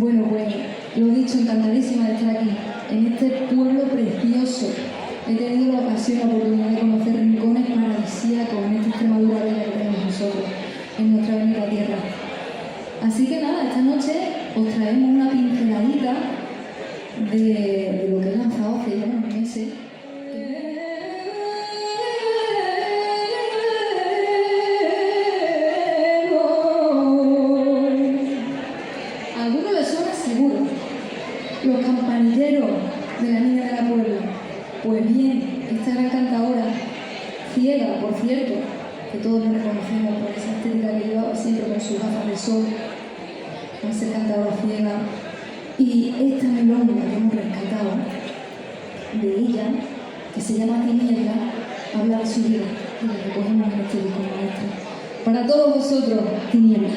Bueno, pues lo dicho, encantadísima de estar aquí, en este pueblo precioso. He tenido la ocasión, la oportunidad de conocer rincones paradisíacos en esta Extremadura bella que tenemos nosotros, en nuestra bendita tierra. Así que nada, esta noche os traemos una pinceladita de lo que he lanzado hace ya unos meses. A algunos les suena seguro. Los campanilleros de la Niña de la Puebla. Pues bien, esta gran cantadora, ciega, por cierto, que todos la reconocemos por esa estética que llevaba siempre con sus gafas de sol, con ser cantadora ciega, y esta melódica que hemos rescatado de ella, que se llama Tiniebla, habla de su vida, y la recogemos en este disco maestro. Para todos vosotros, Tiniebla.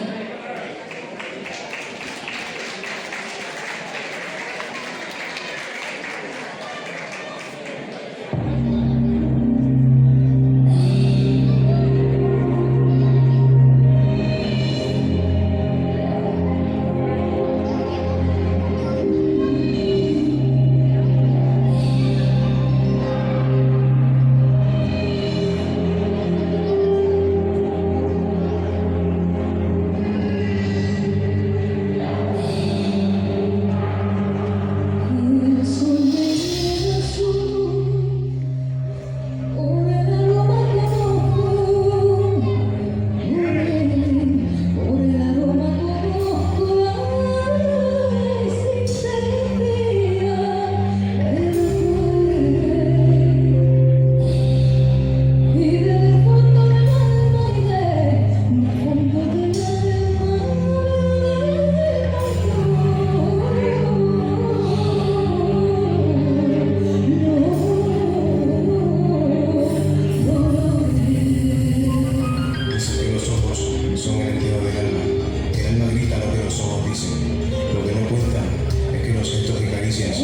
Son el entierro del alma. El alma grita lo que los ojos dicen. Lo que no cuenta es que los gestos y caricias